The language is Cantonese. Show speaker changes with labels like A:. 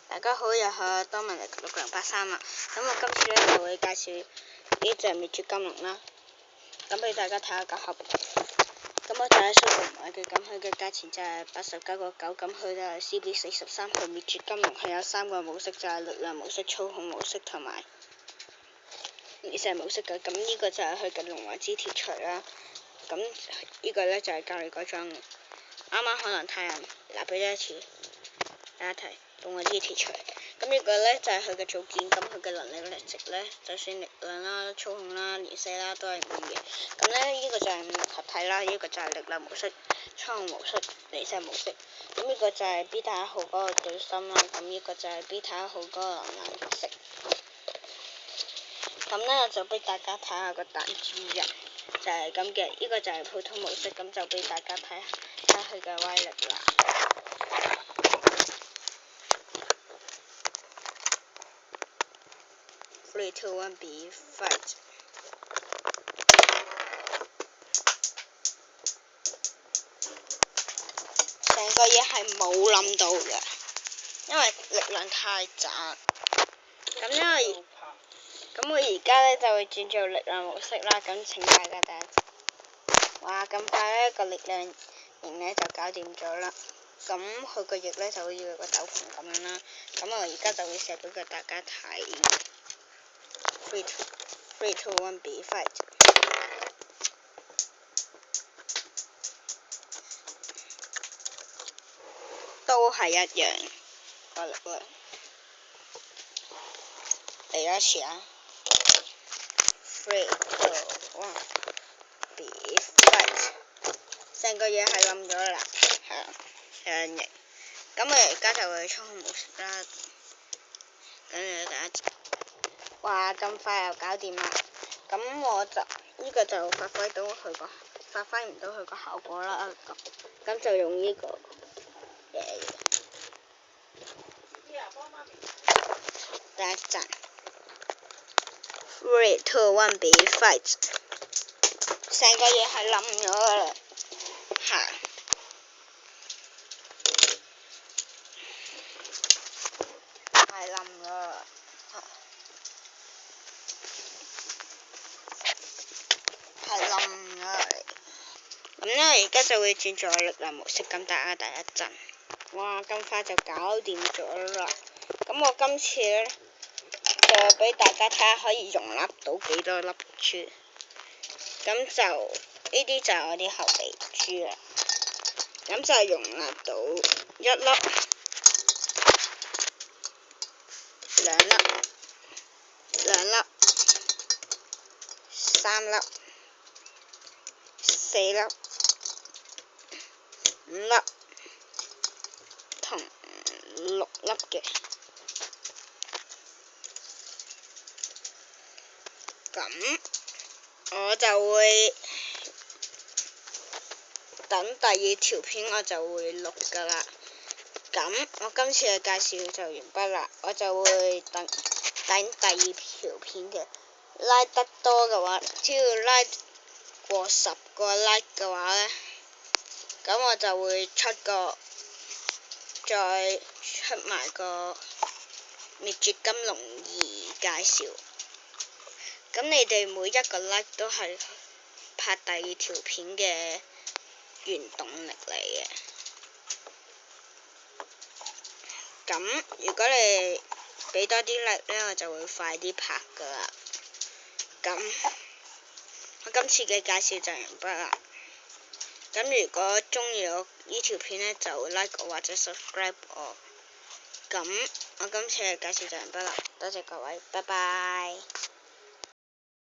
A: 大家好，又係多文力6083啦。咁我今次咧就會介紹呢隻滅絕金龍啦。咁俾大家睇下個盒。咁我就喺書店買嘅，咁佢嘅價錢就係89.9，咁佢就係 CB43號滅絕金龍，佢有3個模式，就係力量模式、操控模式同埋鐳射模式嘅。咁呢個就係佢嘅龍王之鐵錘啦。咁呢個咧就係隔離嗰張嘅。啱啱可能太陽嗱俾咗一次，大家睇龍王之鐵錘。咁呢個咧就係佢嘅組件，咁佢嘅能力值咧，就算力量啦、操控啦、連射啦都係5嘅。咁咧呢個就係5力合體啦，呢個就係力量模式、操控模式、連射模式。咁呢個就係 Beta 1號嗰個對心啦，咁呢個就係 Beta 1號嗰個能量值。咁咧我就俾大家睇下個彈珠人，就係咁嘅，呢個就係普通模式，咁就俾大家睇下佢嘅威力啦。3, 2, 1, be fight！ 成個嘢係冇冧到嘅，因為力量太渣。咁我而家咧就會轉做力量模式啦。咁請大家睇。哇！咁快咧個力量型咧就搞掂咗啦。咁佢個翼咧就好似個斗篷咁樣啦。咁我而家就會射俾大家睇。3, 2, 1, be fight！ 都係一樣個力量。嚟一次啊！3, 2, 1, be fight！ 成個嘢係冧咗啦，係啊，兩翼。咁我而家就會操控模式啦。咁大家，哇！咁快又搞掂啦。咁我就呢個就發揮唔到佢個效果啦。咁就用呢個嘢。等一陣。3, 2, 1, be fight！ 成個嘢係冧咗噶啦，係。係冧咗啦，係冧咗啦。咁咧，而家就會轉做力量模式，咁大家等一陣。哇！咁快就搞掂咗啦。咁我今次咧就俾大家睇下可以容納到幾多粒珠。咁就呢啲就係我啲後備珠啦。咁就容納到1粒、2粒、2粒、3粒、4粒、5粒同6粒嘅。咁我就會等第2條片，我就會錄噶啦。咁我今次嘅介紹就完畢啦，我就會等第2條片嘅。拉得多嘅話，只要拉過10個 like 嘅話咧，咁我就會再出埋個滅絕金龍2介紹。咁你哋每一個 like 都係拍第2條片嘅原動力嚟嘅。咁如果你俾多啲 like 咧，我就會快啲拍噶啦。咁我今次嘅介紹就完畢啦。咁如果中意我呢條片咧，就 like 我或者 subscribe 我。咁我今次嘅介紹就完畢啦，多謝各位，拜拜。